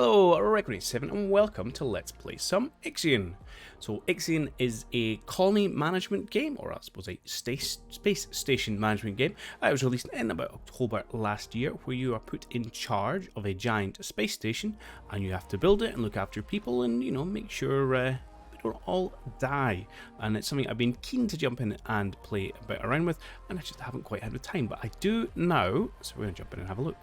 Hello, Requin87 and welcome to Let's Play some IXION. So IXION is a colony management game, or I suppose a space station management game. It was released in about October last year, where you are put in charge of a giant space station and you have to build it and look after your people and, you know, make sure we don't all die. And it's something I've been keen to jump in and play a bit around with, and I just haven't quite had the time, but I do now, so we're going to jump in and have a look.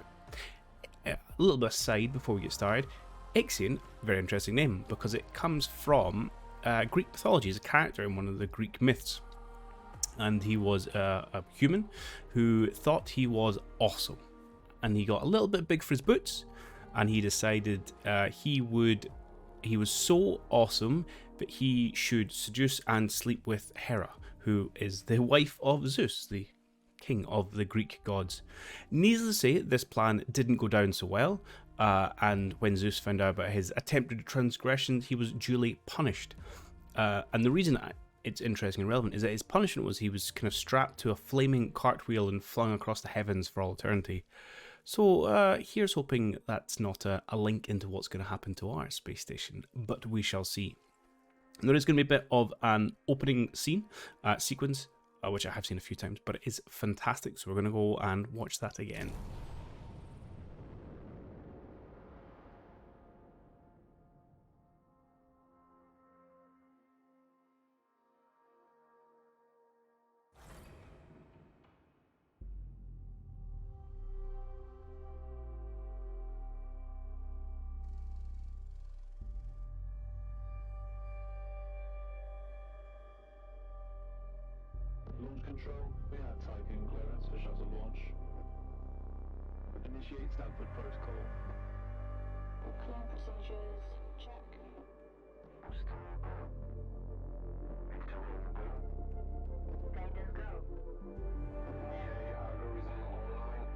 A little bit aside before we get started, IXION, very interesting name because it comes from Greek mythology. He's a character in one of the Greek myths, and he was a human who thought he was awesome, and he got a little bit big for his boots, and he decided he was so awesome that he should seduce and sleep with Hera, who is the wife of Zeus, the king of the Greek gods. Needless to say, this plan didn't go down so well, and when Zeus found out about his attempted transgressions, he was duly punished. And the reason it's interesting and relevant is that his punishment was he was kind of strapped to a flaming cartwheel and flung across the heavens for all eternity. So here's hoping that's not a link into what's going to happen to our space station, but we shall see. There is going to be a bit of an opening scene, sequence, which I have seen a few times, but it is fantastic, so we're going to go and watch that again. Launch control, we have typing clearance for shuttle launch. Initiate Stanford protocol. Clear procedures, check. Guidance go. Algorithm online.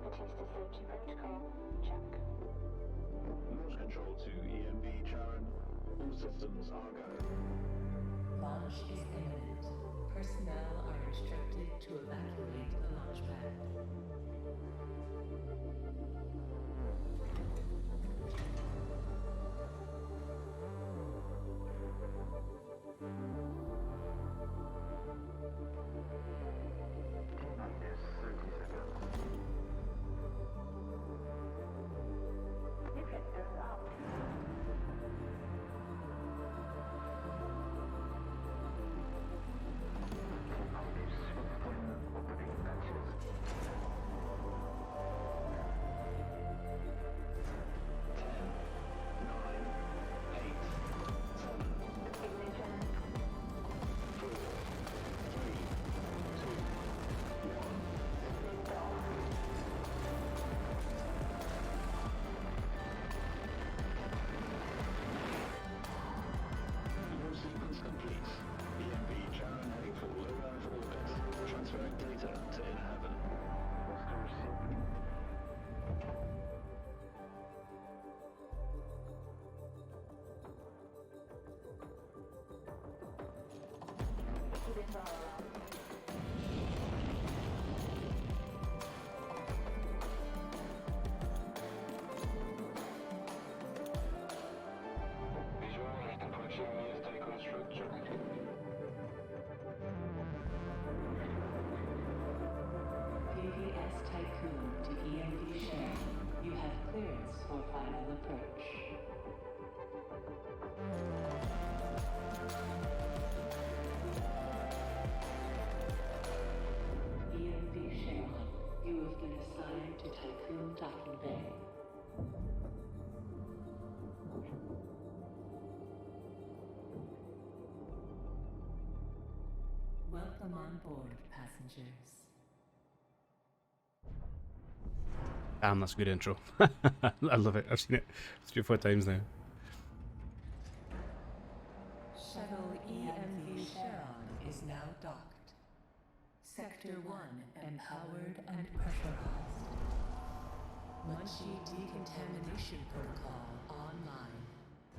Batista safety protocol, check. Launch control to EMB Charon. All systems are go. Launch is imminent. Personnel are instructed to evacuate the launch pad. Yes, 30 seconds. Deflectors out. PPS Tycoon to EMV share. You have clearance for final approach. EMV share. You have been assigned to Tycoon Docking Bay. Welcome on board, passengers. Damn, that's a good intro. I love it. I've seen it 3 or 4 times now. Shuttle EMV Charon is now docked. Sector 1 empowered and pressurized. Munchie decontamination protocol online.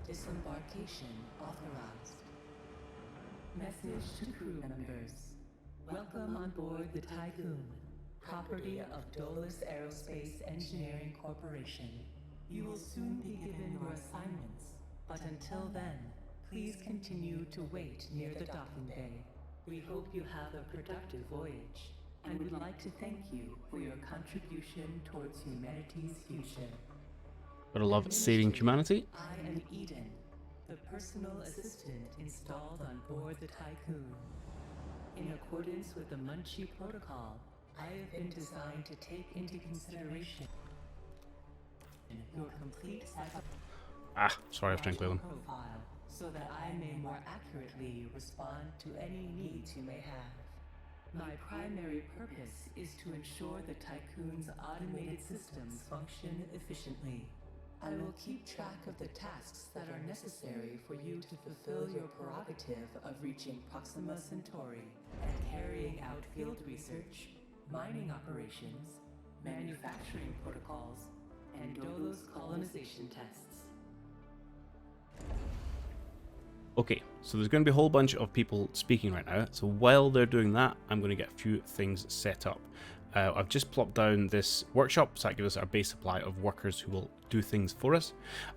Disembarkation authorized. Message to crew members. Welcome on board the Tycoon. property of Dolus Aerospace Engineering Corporation. You will soon be given your assignments, but until then, please continue to wait near the docking bay. We hope you have a productive voyage, and would like to thank you for your contribution towards humanity's future. Gotta love saving humanity. I am Eden, the personal assistant installed on board the Tycoon. In accordance with the Munchie Protocol, I have been designed to take into consideration your complete Sorry, I was trying to clear them. profile, so that I may more accurately respond to any needs you may have. My primary purpose is to ensure the Tycoon's automated systems function efficiently. I will keep track of the tasks that are necessary for you to fulfill your prerogative of reaching Proxima Centauri and carrying out field research, mining operations, manufacturing protocols, and Dolos colonization tests. Okay, so there's going to be a whole bunch of people speaking right now. So while they're doing that, I'm going to get a few things set up. I've just plopped down this workshop, so that gives us our base supply of workers who will do things for us.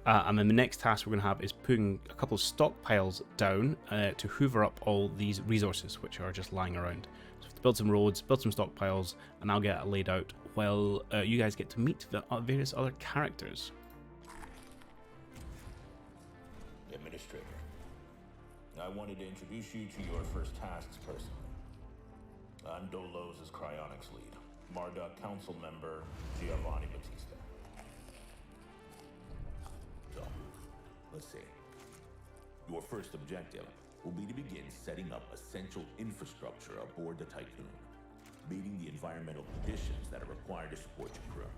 And then the next task we're going to have is putting a couple of stockpiles down to hoover up all these resources, which are just lying around. So we have to build some roads, build some stockpiles, and I'll get it laid out while you guys get to meet the various other characters. Administrator, I wanted to introduce you to your first tasks personally. I'm Dolos' cryonics lead, Marduk council member XiphodiusTV. So, let's see. Your first objective will be to begin setting up essential infrastructure aboard the Tycoon, meeting the environmental conditions that are required to support your crew.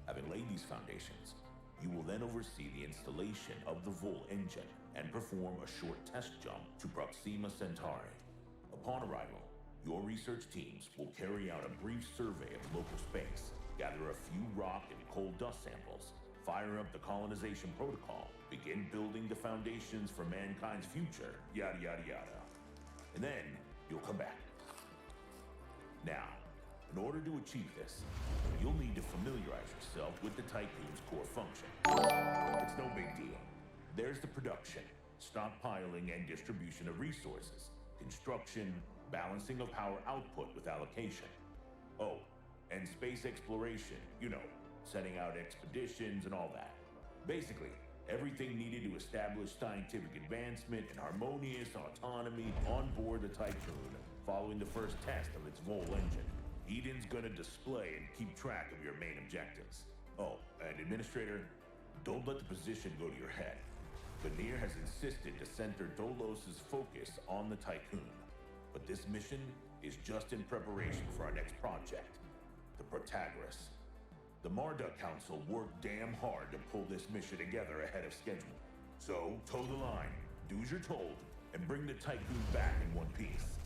Having laid these foundations, you will then oversee the installation of the Vol engine and perform a short test jump to Proxima Centauri. Upon arrival, your research teams will carry out a brief survey of local space, gather a few rock and coal dust samples, fire up the colonization protocol, begin building the foundations for mankind's future, yada yada yada. And then you'll come back. Now, in order to achieve this, you'll need to familiarize yourself with the Tycoon's core function. It's no big deal. There's the production, stockpiling and distribution of resources, construction, balancing of power output with allocation. Oh, and space exploration, you know, setting out expeditions and all that. Basically, everything needed to establish scientific advancement and harmonious autonomy on board the Tycoon following the first test of its Vol engine. Eden's gonna display and keep track of your main objectives. Oh, and Administrator, don't let the position go to your head. Veneer has insisted to center Dolos' focus on the Tycoon. But this mission is just in preparation for our next project, the Protagoras. The Marduk Council worked damn hard to pull this mission together ahead of schedule. So, toe the line, do as you're told, and bring the Tycoon back in one piece.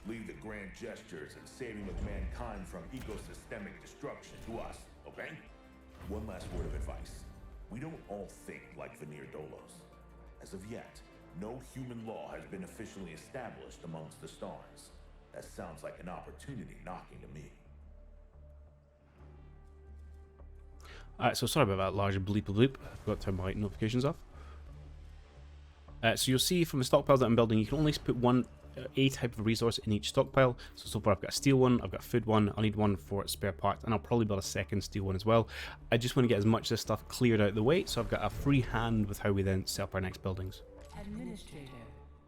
Leave the grand gestures and saving of mankind from ecosystemic destruction to us, okay? One last word of advice. We don't all think like Veneer Dolos. As of yet, no human law has been officially established amongst the stars. That sounds like an opportunity knocking to me. Alright, so sorry about that large bleep bloop. I forgot to turn my notifications off. So you'll see from the stockpiles that I'm building, you can only put a type of resource in each stockpile. So far I've got a steel one, I've got a food one, I'll need one for spare parts, and I'll probably build a second steel one as well. I just want to get as much of this stuff cleared out of the way, so I've got a free hand with how we then set up our next buildings. Administrator,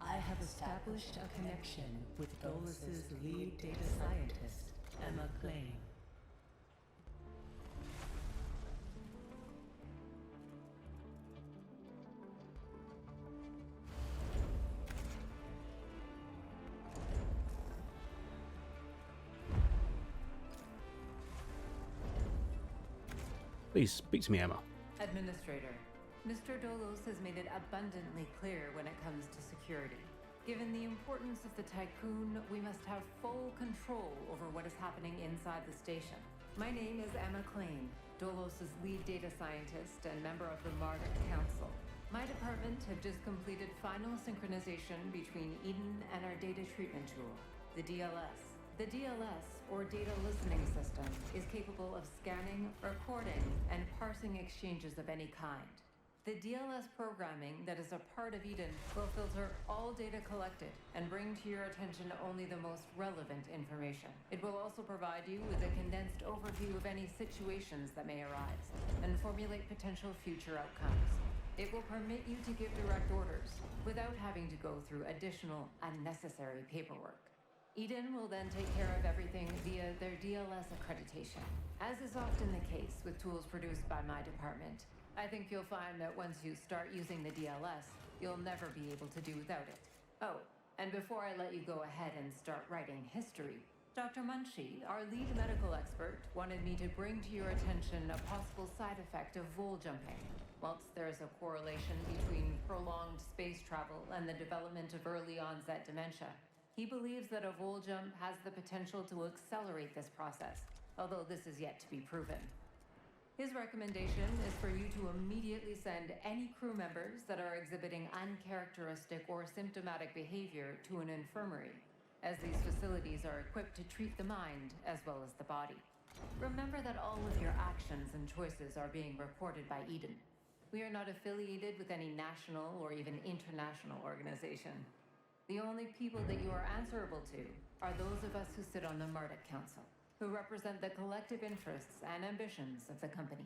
I have established a connection with Dolos' lead data scientist, Emma Klein. Please speak to me, Emma. Administrator, Mr. Dolos has made it abundantly clear when it comes to security. Given the importance of the Tycoon, we must have full control over what is happening inside the station. My name is Emma Klein, Dolos' lead data scientist and member of the Marduk Council. My department have just completed final synchronization between Eden and our data treatment tool, the DLS. The DLS, or Data Listening System, is capable of scanning, recording, and parsing exchanges of any kind. The DLS programming that is a part of Eden will filter all data collected and bring to your attention only the most relevant information. It will also provide you with a condensed overview of any situations that may arise and formulate potential future outcomes. It will permit you to give direct orders without having to go through additional unnecessary paperwork. Eden will then take care of everything via their DLS accreditation. As is often the case with tools produced by my department, I think you'll find that once you start using the DLS, you'll never be able to do without it. Oh, and before I let you go ahead and start writing history, Dr. Munchie, our lead medical expert, wanted me to bring to your attention a possible side effect of vol jumping. Whilst there's a correlation between prolonged space travel and the development of early onset dementia, he believes that a vol jump has the potential to accelerate this process, although this is yet to be proven. His recommendation is for you to immediately send any crew members that are exhibiting uncharacteristic or symptomatic behavior to an infirmary, as these facilities are equipped to treat the mind as well as the body. Remember that all of your actions and choices are being recorded by Eden. We are not affiliated with any national or even international organization. The only people that you are answerable to are those of us who sit on the Marduk Council, who represent the collective interests and ambitions of the company.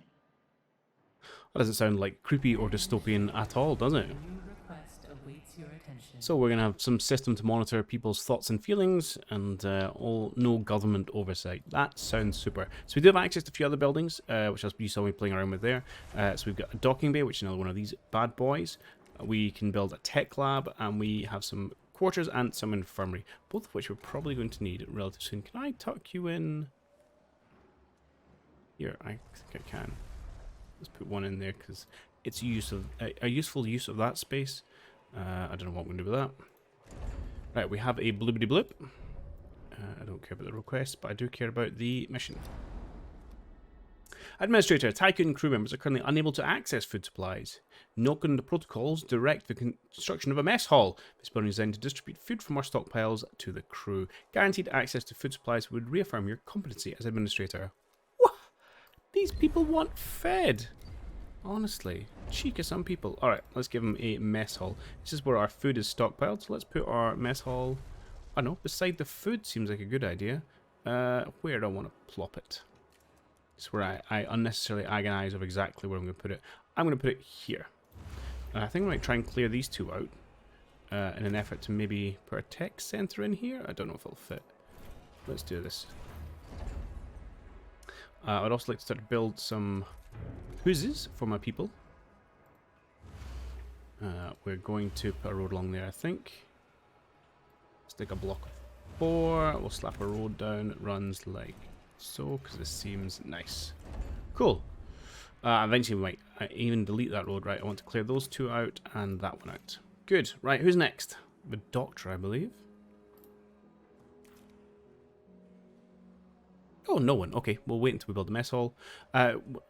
That doesn't sound like creepy or dystopian at all, does it? A new request awaits your attention. So we're going to have some system to monitor people's thoughts and feelings, and no government oversight. That sounds super. So we do have access to a few other buildings, which you saw me playing around with there. So we've got a docking bay, which is another one of these bad boys. We can build a tech lab, and we have some quarters and some infirmary, both of which we're probably going to need relatively soon. Can I tuck you in here? I think I can. Let's put one in there because it's a useful use of that space. I don't know what I'm going to do with that. Right, we have a bloobity bloop. I don't care about the request, but I do care about the mission. Administrator, Tycoon crew members are currently unable to access food supplies. Knock-on the protocols direct the construction of a mess hall. This building is designed to distribute food from our stockpiles to the crew. Guaranteed access to food supplies would reaffirm your competency as administrator. What? These people want fed. Honestly, cheek of some people. Alright, let's give them a mess hall. This is where our food is stockpiled, so let's put our mess hall, I don't know, beside the food seems like a good idea. Where do I want to plop it? It's where I unnecessarily agonize of exactly where I'm going to put it. I'm going to put it here. I think I might try and clear these two out in an effort to maybe put a tech center in here. I don't know if it'll fit. Let's do this. I'd also like to start to build some houses for my people. We're going to put a road along there, I think. Stick a block of 4. We'll slap a road down. It runs like so, because this seems nice. Cool. Eventually we might even delete that road. Right, I want to clear those two out and that one out. Good. Right, who's next? The doctor, I believe. Oh, no one. Okay, we'll wait until we build the mess hall.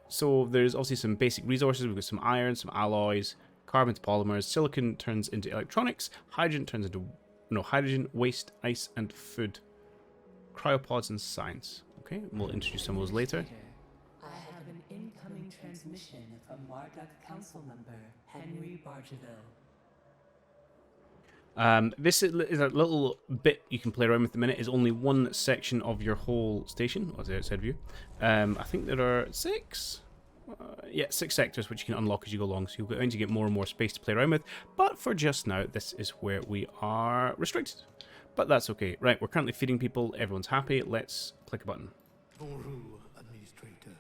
So there's obviously some basic resources. We've got some iron, some alloys, carbon to polymers, silicon turns into electronics, hydrogen turns into, no, hydrogen, waste, ice, and food. Cryopods and science. Okay, we'll introduce some of those later. I have an incoming transmission from Marduk Council member Henry Bargeville. This is a little bit you can play around with at the minute. Is only one section of your whole station, or the outside view. I think there are 6. Yeah, 6 sectors which you can unlock as you go along, so you'll going to get more and more space to play around with. But for just now, this is where we are restricted. But that's okay. Right, we're currently feeding people. Everyone's happy. Let's click a button. Bonjour, Administrator.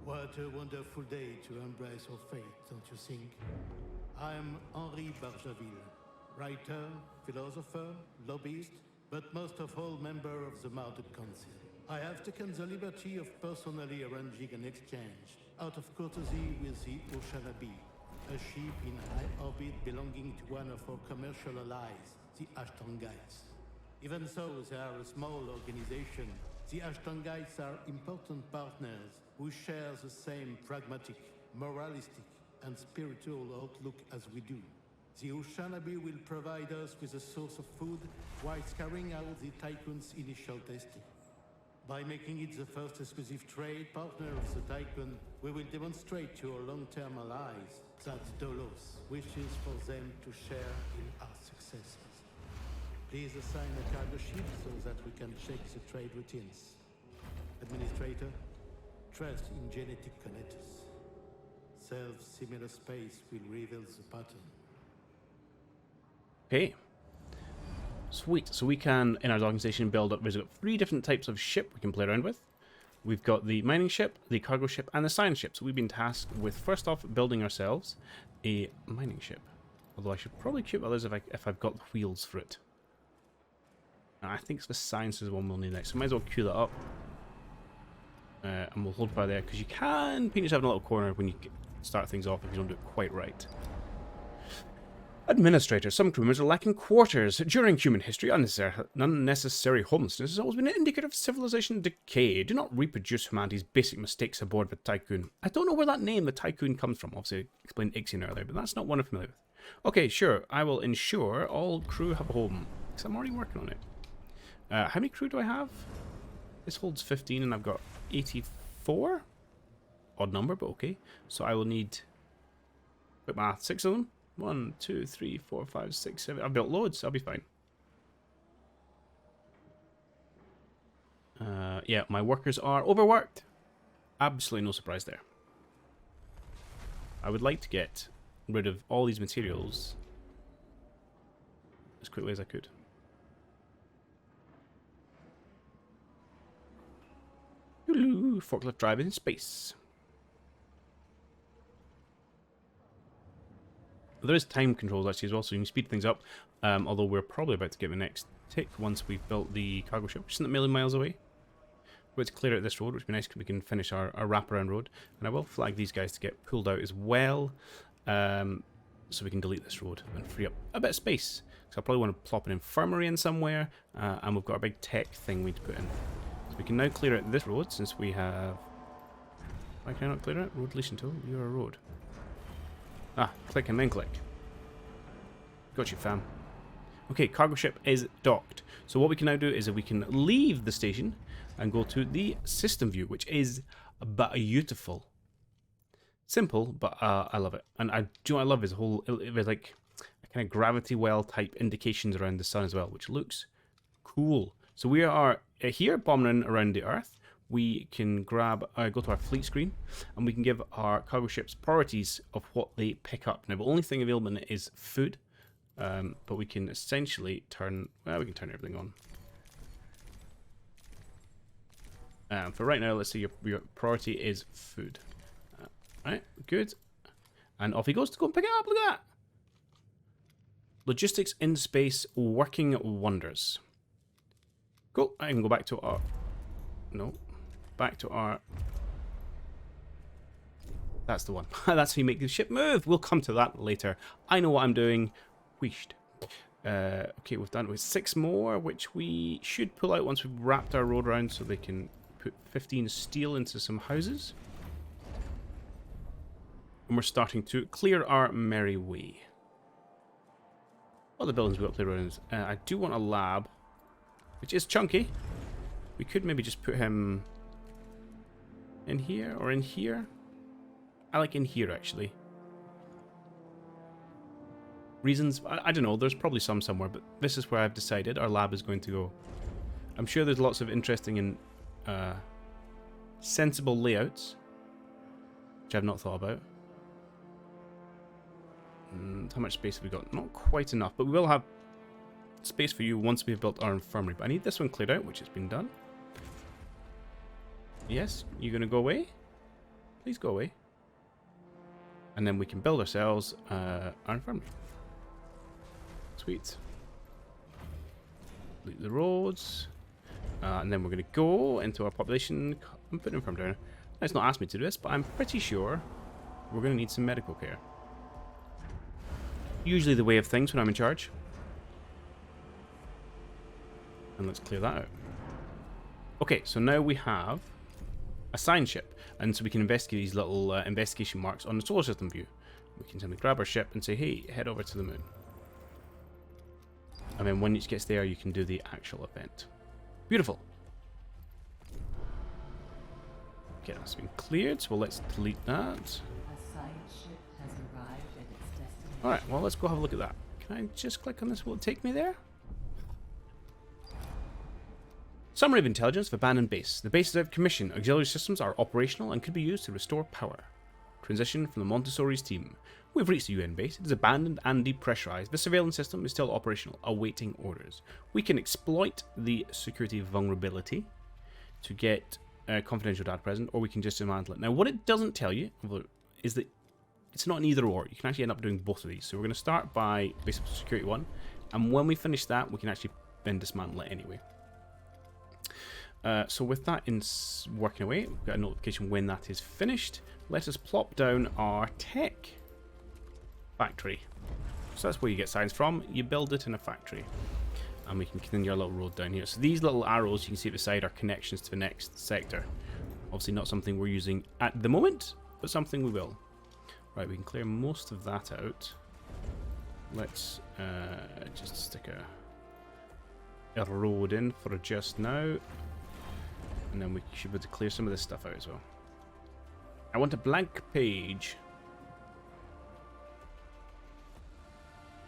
What a wonderful day to embrace our fate, don't you think? I'm Henri Bargeville, writer, philosopher, lobbyist, but most of all member of the Marduk Council. I have taken the liberty of personally arranging an exchange out of courtesy with the Oceanabi, a ship in high orbit belonging to one of our commercial allies, the Ashtongites. Even so, they are a small organization. The Ashtongites are important partners who share the same pragmatic, moralistic, and spiritual outlook as we do. The Oceanabi will provide us with a source of food whilst carrying out the Tycoon's initial testing. By making it the first exclusive trade partner of the Tycoon, we will demonstrate to our long-term allies that Dolos wishes for them to share in our successes. Please assign a cargo ship so that we can check the trade routines. Administrator, trust in genetic connectors. Self-similar space will reveal the pattern. Okay. Sweet. So we can, in our docking station, build up. We've got 3 different types of ship we can play around with. We've got the mining ship, the cargo ship, and the science ship. So we've been tasked with, first off, building ourselves a mining ship. Although I should probably queue others if I've got the wheels for it. And I think the science is the one we'll need next. So might as well queue that up. And we'll hold fire there, because you can paint yourself in a little corner when you start things off if you don't do it quite right. Administrator. Some crew members are lacking quarters. During human history, unnecessary homelessness has always been an indicator of civilization decay. Do not reproduce humanity's basic mistakes aboard the Tycoon. I don't know where that name, the Tycoon, comes from. Obviously, I explained IXION earlier, but that's not one I'm familiar with. Okay, sure. I will ensure all crew have a home, because I'm already working on it. How many crew do I have? This holds 15, and I've got 84? Odd number, but okay. So I will need, quick math, 6 of them. 1, 2, 3, 4, 5, 6, 7. I've built loads. I'll be fine. Yeah, my workers are overworked. Absolutely no surprise there. I would like to get rid of all these materials as quickly as I could. Hello, forklift driving in space. There is time controls actually as well, so you can speed things up. Although we're probably about to get the next tick once we've built the cargo ship, which isn't a million miles away. We're about to clear out this road, which would be nice because we can finish our wraparound road. And I will flag these guys to get pulled out as well, so we can delete this road and free up a bit of space. So I probably want to plop an infirmary in somewhere, and we've got a big tech thing we need to put in. So we can now clear out this road since we have. Why can I not clear it? Road deletion tool. You're a road. Ah, click and then click. Got you, fam. Okay, cargo ship is docked. So what we can now do is that we can leave the station and go to the system view, which is beautiful. Simple, but I love it. And do you know what I love is there's like a kind of gravity well type indications around the sun as well, which looks cool. So we are here bombing around the Earth. We can grab, go to our fleet screen, and we can give our cargo ships priorities of what they pick up. Now, the only thing available in it is food, but we can essentially turn, well, we can turn everything on. For right now, let's say your priority is food. Right, good. And off he goes to go and pick it up, look at that! Logistics in space, working wonders. Cool, I can go back to our, no. Back to our... That's the one. That's how you make the ship move. We'll come to that later. I know what I'm doing. Wheeshed. Okay, we've done with 6 more, which we should pull out once we've wrapped our road around so they can put 15 steel into some houses. And we're starting to clear our merry way. What other buildings we've got to play around? I do want a lab, which is chunky. We could maybe just put him in here or in here. I like in here actually. Reasons, I don't know, there's probably some somewhere, but this is where I've decided our lab is going to go. I'm sure there's lots of interesting and sensible layouts, which I've not thought about. How much space have we got? Not quite enough, but we will have space for you once we've built our infirmary. But I need this one cleared out, which has been done. Yes, you're going to go away? Please go away. And then we can build ourselves our infirmary. Sweet. Delete the roads. And then we're going to go into our population. I'm putting infirmary down. Now, it's not asked me to do this, but I'm pretty sure we're going to need some medical care. Usually the way of things when I'm in charge. And let's clear that out. Okay, so now we have a science ship, and so we can investigate these little investigation marks on the solar system view. we can simply grab our ship and say, hey, head over to the moon. And then when it gets there, you can do the actual event. Beautiful. Okay, that's been cleared, so let's delete that. A science ship has arrived at its destination. Alright, well, let's go have a look at that. Can I just click on this? Will it take me there? Summary of intelligence of abandoned base. The base is out of commission. Auxiliary systems are operational and could be used to restore power. Transition from the Montessori's team. We've reached the UN base. It is abandoned and depressurized. The surveillance system is still operational, awaiting orders. We can exploit the security vulnerability to get confidential data present, or we can just dismantle it. Now, what it doesn't tell you is that it's not an either or. You can actually end up doing both of these. So we're going to start by basic security 1, and when we finish that, we can actually then dismantle it anyway. So with that working away, we've got a notification when that is finished. Let us plop down our tech factory. So that's where you get science from. You build it in a factory. And we can continue our little road down here. So these little arrows you can see at the side are connections to the next sector. Obviously not something we're using at the moment, but something we will. Right, we can clear most of that out. Let's just stick a road in for just now. And then we should be able to clear some of this stuff out as well. I want a blank page.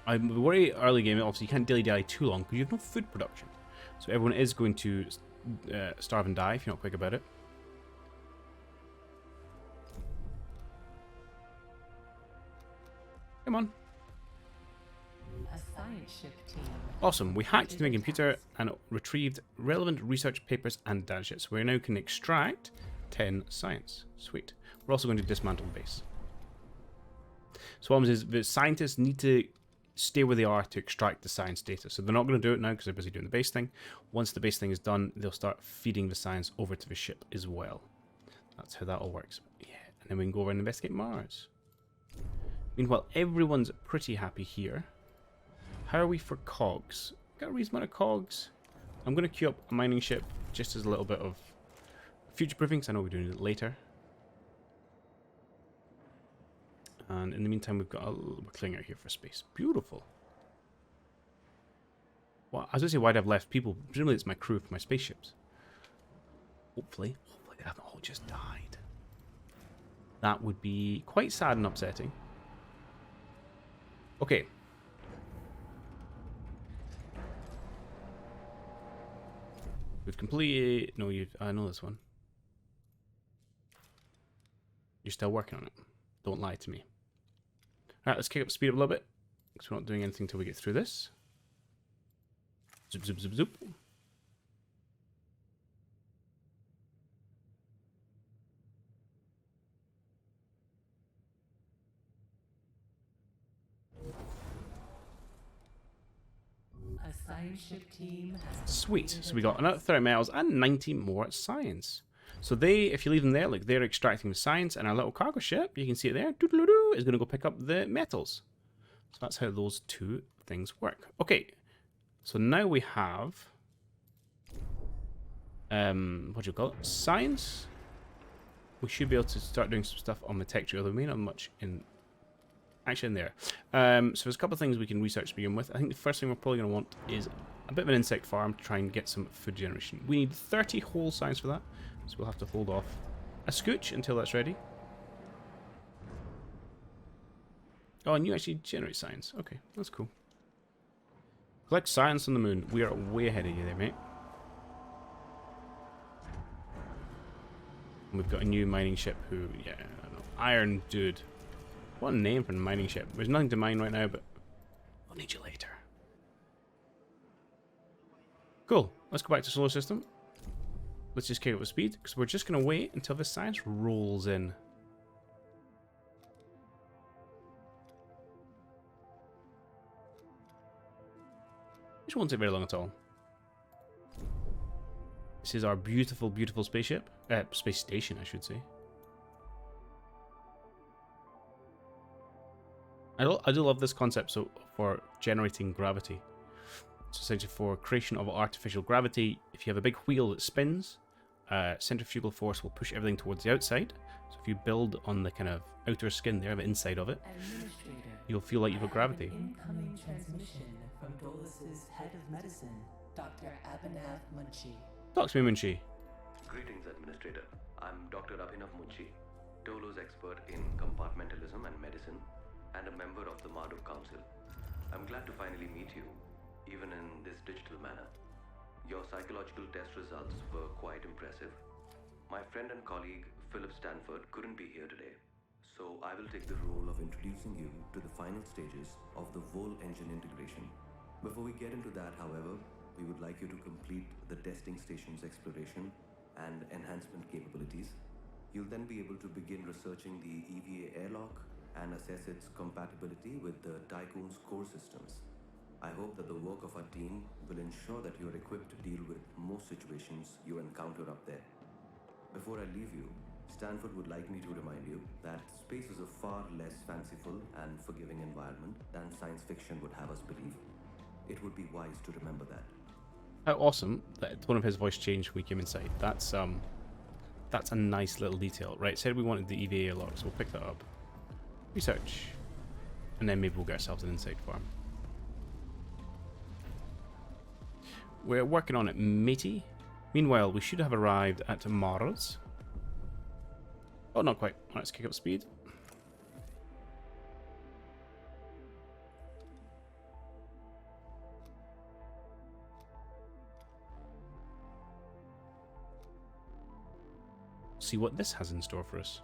I worry early game, obviously you can't dilly-dally too long because you have no food production. So everyone is going to starve and die if you're not quick about it. Come on. A science ship team. Awesome. We hacked the computer and retrieved relevant research papers and data. So we now can extract 10 science. Sweet. We're also going to dismantle the base. So what happens is the scientists need to stay where they are to extract the science data. So they're not going to do it now because they're busy doing the base thing. Once the base thing is done, they'll start feeding the science over to the ship as well. That's how that all works. Yeah, and then we can go over and investigate Mars. Meanwhile, everyone's pretty happy here. How are we for cogs? Got a reasonable amount of cogs. I'm going to queue up a mining ship just as a little bit of future proofing because I know we're doing it later. And in the meantime, we're clearing out here for space. Beautiful. Well, I was going to say, why'd I have left people? Presumably it's my crew for my spaceships. Hopefully they haven't all just died. That would be quite sad and upsetting. Okay. We've completed... No, I know this one. You're still working on it. Don't lie to me. Alright, let's kick up speed up a little bit. Because we're not doing anything until we get through this. Zoop, zoop, zoop, zoop. A science ship team has Sweet. So we got another 30 metals and 90 more science. So they, if you leave them there, like they're extracting the science, and our little cargo ship, you can see it there, doo-doo-doo-doo, is going to go pick up the metals. So that's how those two things work. Okay, so now we have, what do you call it? Science. We should be able to start doing some stuff on the tech tree, although we may not have much in, actually in there. So there's a couple of things we can research to begin with. I think the first thing we're probably going to want is a bit of an insect farm to try and get some food generation. We need 30 whole science for that. So we'll have to hold off a scooch until that's ready. Oh, and you actually generate science. Okay, that's cool. Collect science on the moon. We are way ahead of you there, mate. And we've got a new mining ship who, yeah, I don't know. Iron Dude. What a name for a mining ship. There's nothing to mine right now, but I'll need you later. Cool. Let's go back to solar system. Let's just kick up with speed, because we're just going to wait until the science rolls in. Which won't take very long at all. This is our beautiful, beautiful spaceship. Space station, I should say. I do love this concept so for generating gravity. It's essentially for creation of artificial gravity. If you have a big wheel that spins, centrifugal force will push everything towards the outside, So if you build on the kind of outer skin there, the inside of it, Administrator, you'll feel like you've got I have gravity. An incoming transmission from Dolus's head of medicine, Dr. Abhinav Munshi. Talk to me, Munshi. Greetings, Administrator. I'm Dr. Abhinav Munshi, Dolo's expert in compartmentalism and medicine, and a member of the Marduk Council. I'm glad to finally meet you, even in this digital manner. Your psychological test results were quite impressive. My friend and colleague, Philip Stanford, couldn't be here today, so I will take the role of introducing you to the final stages of the Vol engine integration. Before we get into that, however, we would like you to complete the testing station's exploration and enhancement capabilities. You'll then be able to begin researching the EVA airlock and assess its compatibility with the Tycoon's core systems. I hope that the work of our team will ensure that you're equipped to deal with most situations you encounter up there. Before I leave you, Stanford would like me to remind you that space is a far less fanciful and forgiving environment than science fiction would have us believe. It would be wise to remember that. How awesome that one of his voice changed when we came inside. That's a nice little detail. Right, said we wanted the EVA airlock, so we'll pick that up. Research. And then maybe we'll get ourselves an insect farm. We're working on it, matey. Meanwhile, we should have arrived at Mars. Oh, not quite. Let's kick up speed. See what this has in store for us.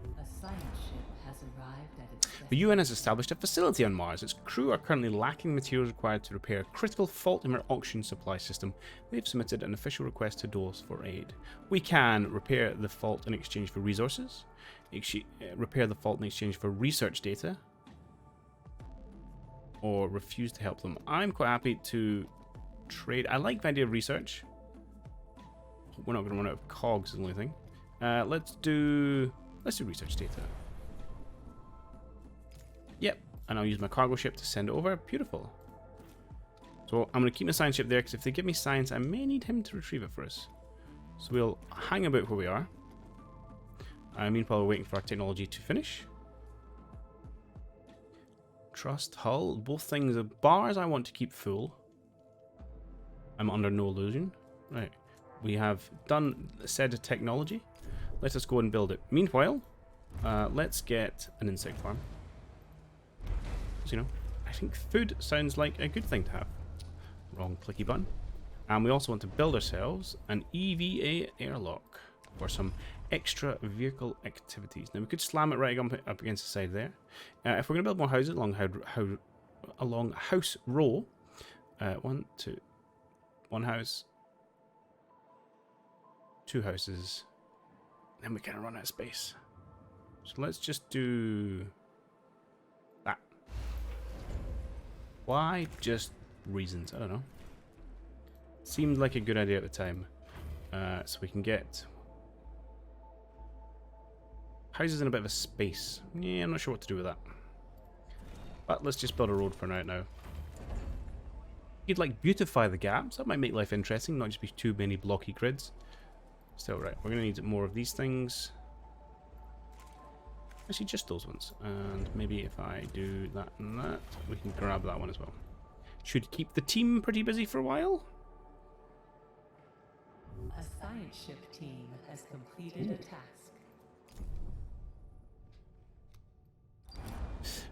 A science ship has arrived at its The UN has established a facility on Mars. Its crew are currently lacking materials required to repair a critical fault in our oxygen supply system. They've submitted an official request to DOS for aid. We can repair the fault in exchange for resources, repair the fault in exchange for research data, or refuse to help them. I'm quite happy to trade. I like the idea of research. We're not going to run out of cogs is the only thing. Let's do research data. Yep, and I'll use my cargo ship to send it over. Beautiful. So I'm going to keep my science ship there because if they give me science, I may need him to retrieve it for us. So we'll hang about where we are. Meanwhile, we're waiting for our technology to finish. Trust, hull, both things. The bars I want to keep full. I'm under no illusion. Right. We have done said technology. Let us go and build it. Meanwhile, let's get an insect farm. You know, I think food sounds like a good thing to have. Wrong clicky button. And we also want to build ourselves an EVA airlock for some extra vehicle activities. Now we could slam it right up against the side there. If we're going to build more houses along house row, one house, two houses, then we kind of run out of space. So let's just do that. Why? Just reasons. I don't know. Seemed like a good idea at the time. So we can get houses in a bit of a space. Yeah, I'm not sure what to do with that. But let's just build a road for now. You'd like beautify the gaps. That might make life interesting, not just be too many blocky grids. Still, right, we're going to need more of these things. Actually, just those ones. And maybe if I do that and that, we can grab that one as well. Should keep the team pretty busy for a while. A science ship team has completed a task.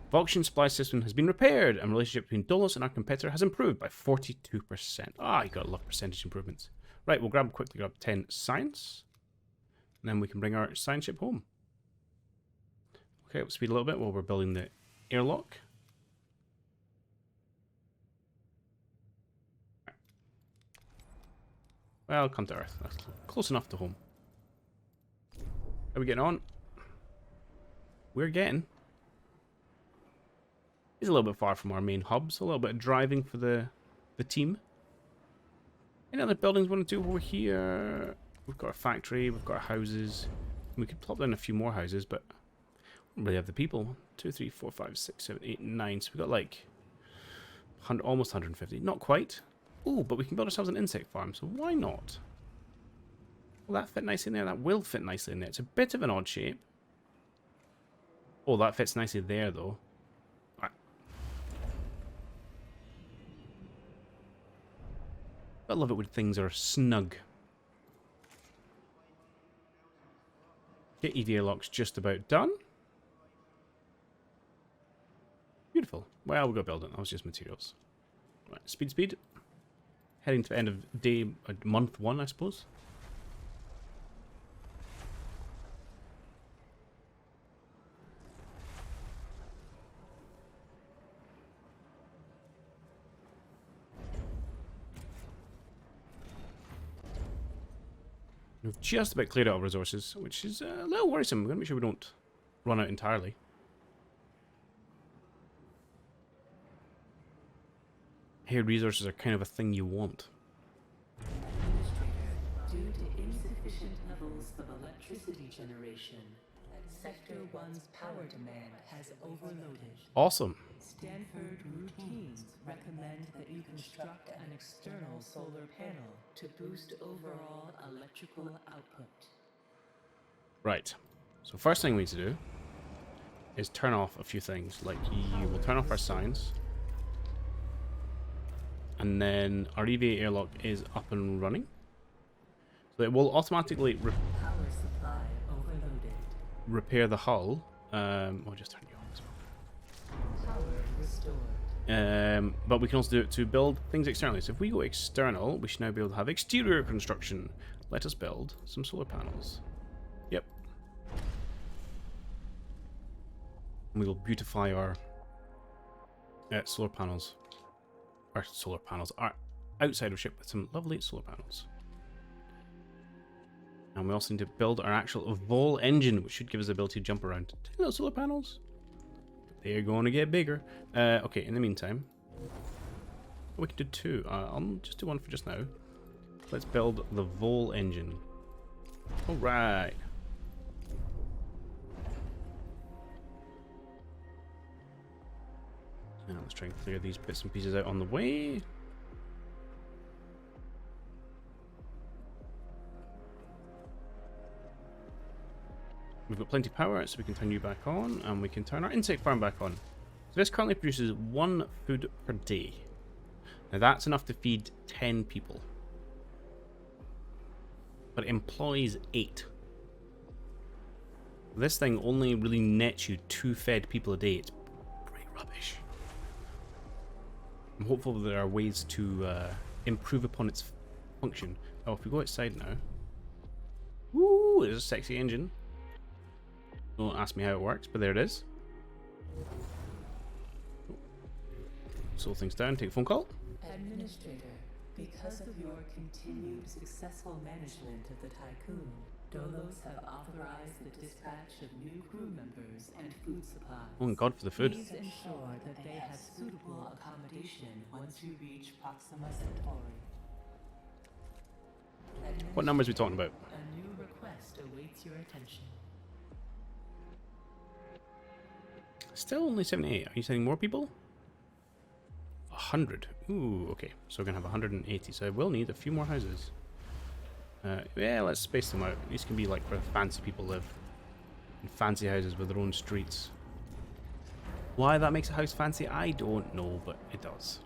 The oxygen supply system has been repaired, and relationship between Dolos and our competitor has improved by 42%. Ah, you got a lot of percentage improvements. Right, we'll quickly grab 10 science. And then we can bring our science ship home. Okay, we'll speed a little bit while we're building the airlock. Well, come to Earth. That's close enough to home. How are we getting on? We're getting... It's a little bit far from our main hubs. A little bit of driving for the team. Any other buildings we want to do over here? We've got a factory, we've got our houses. We could plop down a few more houses, but we don't really have the people. 2, 3, 4, 5, 6, 7, 8, 9. So we've got like almost 150. Not quite. Ooh, but we can build ourselves an insect farm, so why not? Will that fit nicely in there? That will fit nicely in there. It's a bit of an odd shape. Oh, that fits nicely there, though. Right. I love it when things are snug. Get EV airlocks just about done. Beautiful. Well, we'll go build it. That was just materials. Right, speed. Heading to the end of day, month 1, I suppose. We've just about cleared out our resources, which is a little worrisome. We're going to make sure we don't run out entirely. Here, resources are kind of a thing you want. Administrator, due to insufficient levels of electricity generation, Sector 1's power demand has overloaded. Awesome. Stanford routines recommend that you construct an external solar panel to boost overall electrical output. Right. So first thing we need to do is turn off a few things. Like, you will turn off our signs. And then our EVA airlock is up and running. So it will automatically Power supply overloaded. repair the hull. I'll just turn you on as well. Power restored. But we can also do it to build things externally. So if we go external, we should now be able to have exterior construction. Let us build some solar panels. Yep. And we will beautify our solar panels. Our solar panels are outside of ship with some lovely solar panels. And we also need to build our actual vol engine, which should give us the ability to jump around. 2 little solar panels. They're going to get bigger. Okay, in the meantime, we can do 2. I'll just do 1 for just now. Let's build the vol engine. Alright. Now let's try and clear these bits and pieces out on the way. We've got plenty of power, so we can turn you back on, and we can turn our insect farm back on. So this currently produces 1 food per day. Now that's enough to feed 10 people. But it employs 8. This thing only really nets you 2 fed people a day. It's pretty rubbish. I'm hopeful that there are ways to improve upon its function. Oh, if we go outside now. Woo, there's a sexy engine. Don't ask me how it works, but there it is. Slow things down, take a phone call. Administrator, because of your continued successful management of the Tycoon, Dolos have authorized the dispatch of new crew members and food supplies. Oh, God, for the food. Please ensure that they have suitable accommodation once you reach Proxima Centauri. What numbers are we talking about? A new request awaits your attention. Still only 78. Are you sending more people? 100. Ooh, okay. So we're going to have 180. So I will need a few more houses. Yeah, let's space them out. These can be like where fancy people live. In fancy houses with their own streets. Why that makes a house fancy, I don't know, but it does.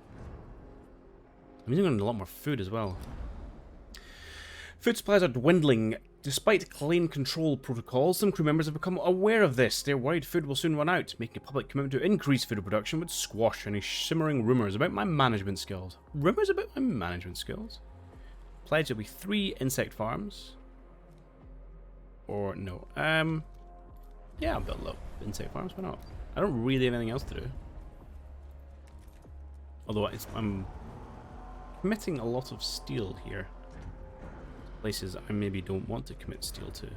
I'm using a lot more food as well. Food supplies are dwindling. Despite clean control protocols, some crew members have become aware of this. They're worried food will soon run out. Making a public commitment to increase food production would squash any shimmering rumours about my management skills. Rumours about my management skills? Pledge will be 3 insect farms. Or no. Yeah, I'll build a lot of insect farms, why not? I don't really have anything else to do. Although I'm committing a lot of steel here. Places I maybe don't want to commit steel to.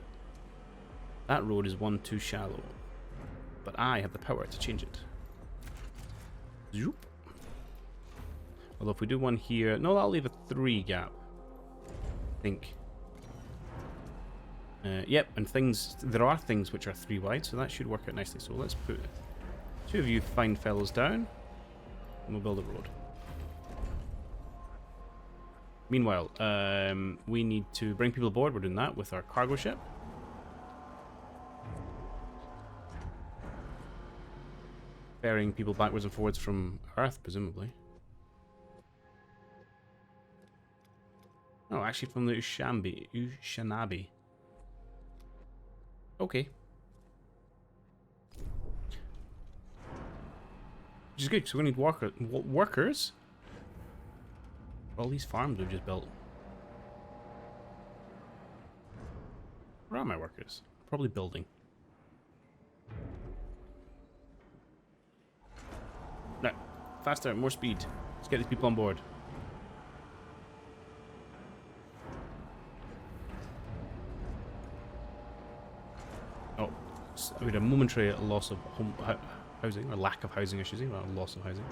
That road is one too shallow. But I have the power to change it. Zoop. Although if we do one here... No, that'll leave a 3 gap. I think. Yep, and things... There are things which are 3 wide, so that should work out nicely. So let's put 2 of you fine fellows down. And we'll build a road. Meanwhile, we need to bring people aboard. We're doing that with our cargo ship. Ferrying people backwards and forwards from Earth, presumably. Oh, actually from the Ushanabi. Okay. Which is good, so we need workers. For all these farms we've just built. Where are my workers? Probably building. No. Faster, more speed. Let's get these people on board. Oh, we had a momentary loss of housing, or lack of housing, I should say, not a loss of housing.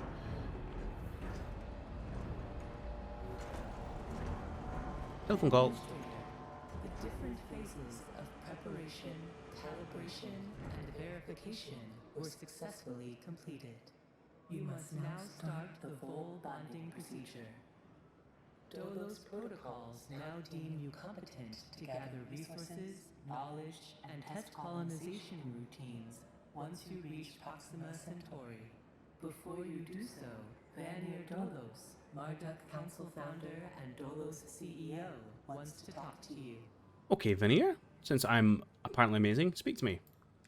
Telephone call. The different phases of preparation, calibration, and verification were successfully completed. You must now start the full bonding procedure. Dolos protocols now deem you competent to gather resources, knowledge, and test colonization routines once you reach Proxima Centauri. Before you do so, Vanir Dolos, Marduk Council founder and Dolos CEO, wants to talk to you. Okay, Vanir, since I'm apparently amazing, speak to me.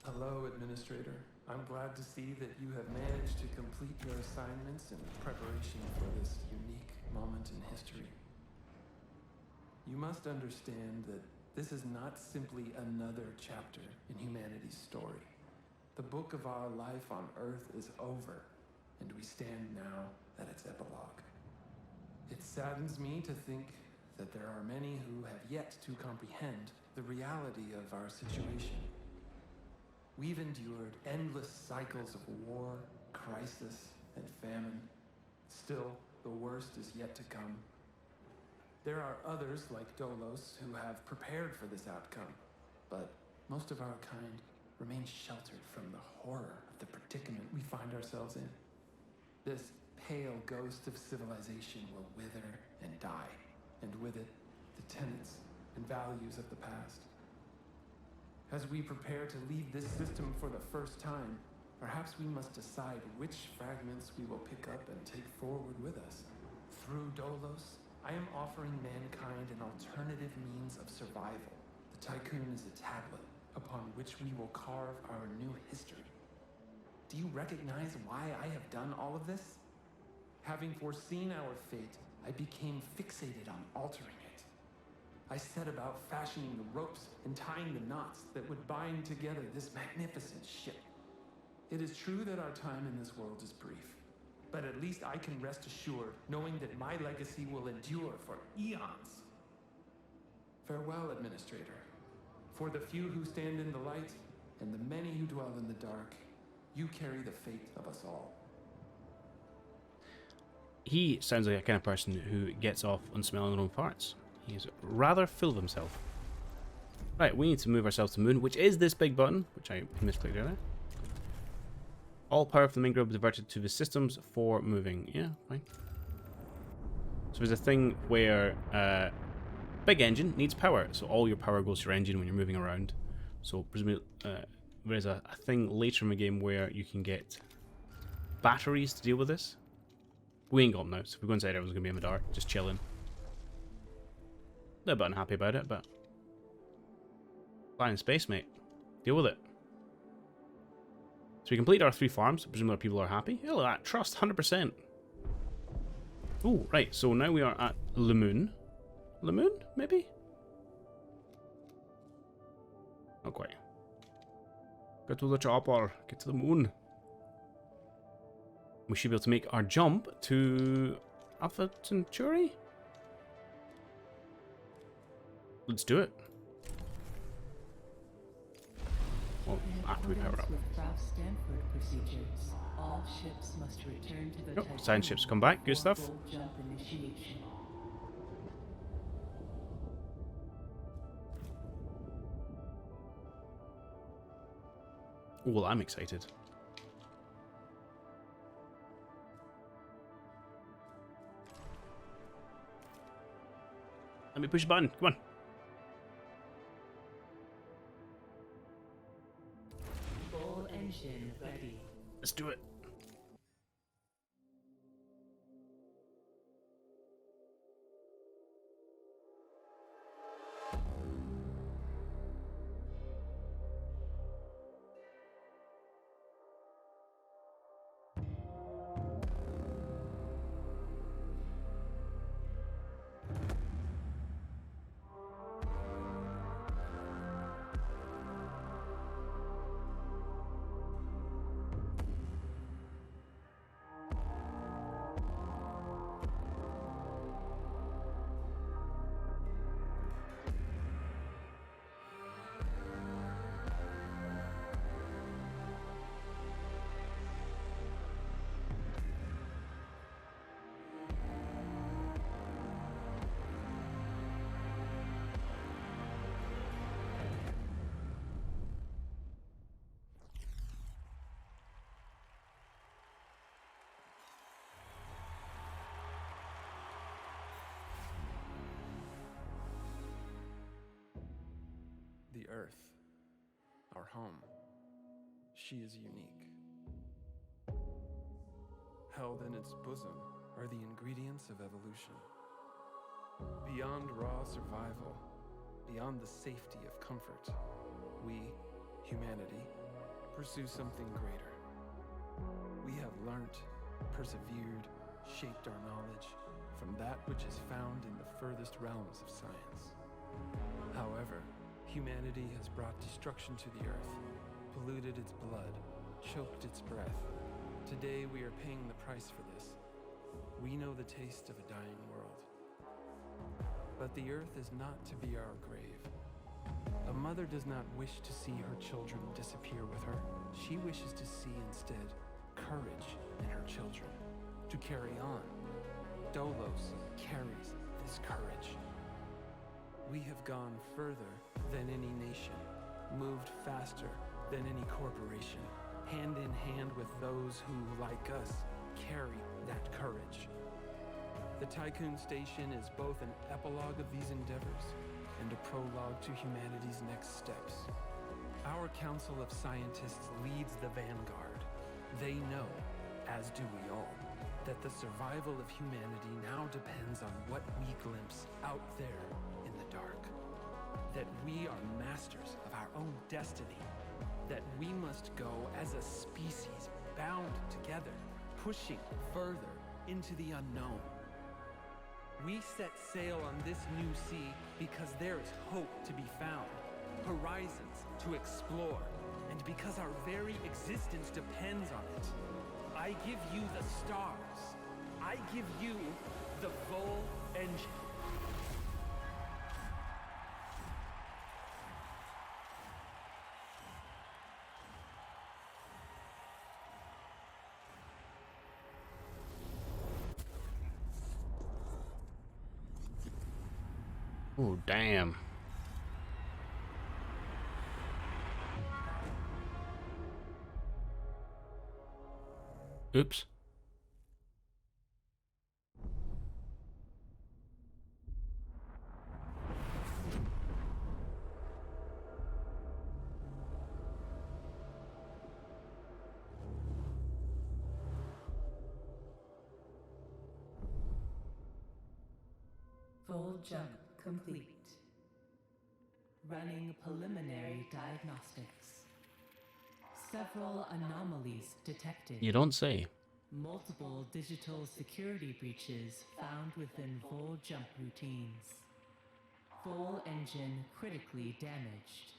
Hello, Administrator. I'm glad to see that you have managed to complete your assignments in preparation for this unique moment in history. You must understand that this is not simply another chapter in humanity's story. The book of our life on Earth is over, and we stand now at its epilogue. It saddens me to think that there are many who have yet to comprehend the reality of our situation. We've endured endless cycles of war, crisis, and famine. Still, the worst is yet to come. There are others like Dolos who have prepared for this outcome, but most of our kind remain sheltered from the horror of the predicament we find ourselves in. This pale ghost of civilization will wither and die, and with it, the tenets and values of the past. As we prepare to leave this system for the first time, perhaps we must decide which fragments we will pick up and take forward with us. Through Dolos, I am offering mankind an alternative means of survival. The Tycoon is a tablet upon which we will carve our new history. Do you recognize why I have done all of this? Having foreseen our fate, I became fixated on altering it. I set about fashioning the ropes and tying the knots that would bind together this magnificent ship. It is true that our time in this world is brief, but at least I can rest assured knowing that my legacy will endure for eons. Farewell, Administrator. For the few who stand in the light and the many who dwell in the dark, you carry the fate of us all. He sounds like a kind of person who gets off on smelling their own farts. He's rather full of himself. Right, we need to move ourselves to the moon, which is this big button, which I misclicked earlier. All power from the main grid diverted to the systems for moving. Yeah, fine. So there's a thing where big engine needs power, so all your power goes to your engine when you're moving around. So presumably there's a thing later in the game where you can get batteries to deal with this. We ain't got them now, so if we go inside, everyone's gonna be in the dark, just chilling. A little bit unhappy about it, but flying in space, mate. Deal with it. So we completed our 3 farms. Presumably our people are happy. Oh, look at that. Trust, 100%. Oh, right. So now we are at Le Moon. Le Moon, maybe? Not quite. Get to the chopper. Get to the moon. We should be able to make our jump to Alpha Centauri. Let's do it. Well, after we power up. All ships must return to the Yep, science ships come back. Good stuff. jump initiation. Oh, well, I'm excited. Let me push a button. Come on. Full engine ready. Let's do it. The Earth, our home, she is unique. Held in its bosom are the ingredients of evolution. Beyond raw survival, beyond the safety of comfort, we, humanity, pursue something greater. We have learnt, persevered, shaped our knowledge from that which is found in the furthest realms of science. However, humanity has brought destruction to the earth, polluted its blood, choked its breath. Today we are paying the price for this. We know the taste of a dying world. But the earth is not to be our grave. A mother does not wish to see her children disappear with her. She wishes to see instead courage in her children, to carry on. Dolos carries this courage. We have gone further than any nation, moved faster than any corporation, hand in hand with those who, like us, carry that courage. The Tycoon Station is both an epilogue of these endeavors and a prologue to humanity's next steps. Our Council of Scientists leads the vanguard. They know, as do we all, that the survival of humanity now depends on what we glimpse out there in the dark. That we are masters of our own destiny. That we must go as a species bound together, pushing further into the unknown. We set sail on this new sea because there is hope to be found, horizons to explore, and because our very existence depends on it. I give you the stars. I give you the full engine. Oh, damn. Oops. Full jump complete. Running preliminary diagnostics. Several anomalies detected. You don't say. Multiple digital security breaches found within full jump routines. Full engine critically damaged.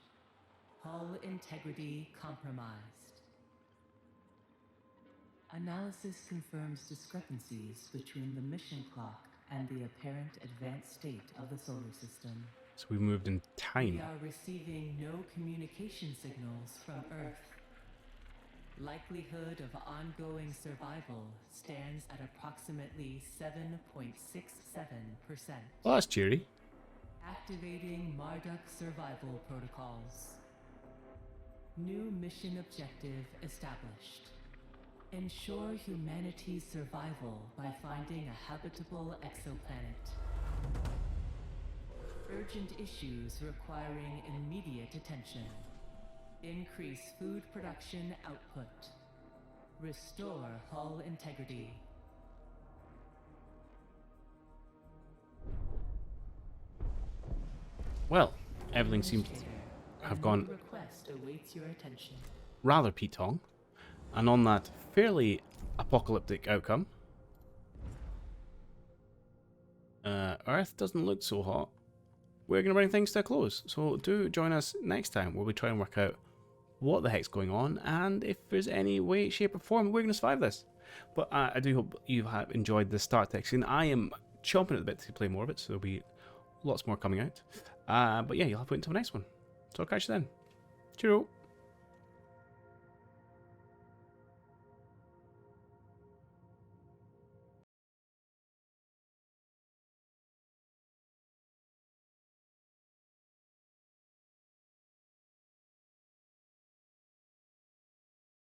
Hull integrity compromised. Analysis confirms discrepancies between the mission clock and the apparent advanced state of the solar system. So we moved in time. We are receiving no communication signals from Earth. Likelihood of ongoing survival stands at approximately 7.67%. Well, that's cheery. Activating Marduk survival protocols. New mission objective established. Ensure humanity's survival by finding a habitable exoplanet. urgent issues requiring immediate attention. Increase food production output. Restore hull integrity. Well, everything seems to have gone Request awaits your attention. rather Pete-tong. And on that fairly apocalyptic outcome, Earth doesn't look so hot. We're going to bring things to a close. So do join us next time where we try and work out what the heck's going on and if there's any way, shape or form we're going to survive this. But I do hope you have enjoyed the start text scene. I am chomping at the bit to play more of it, so there'll be lots more coming out. But yeah, you'll have to wait until the next one. So I'll catch you then. Cheerio.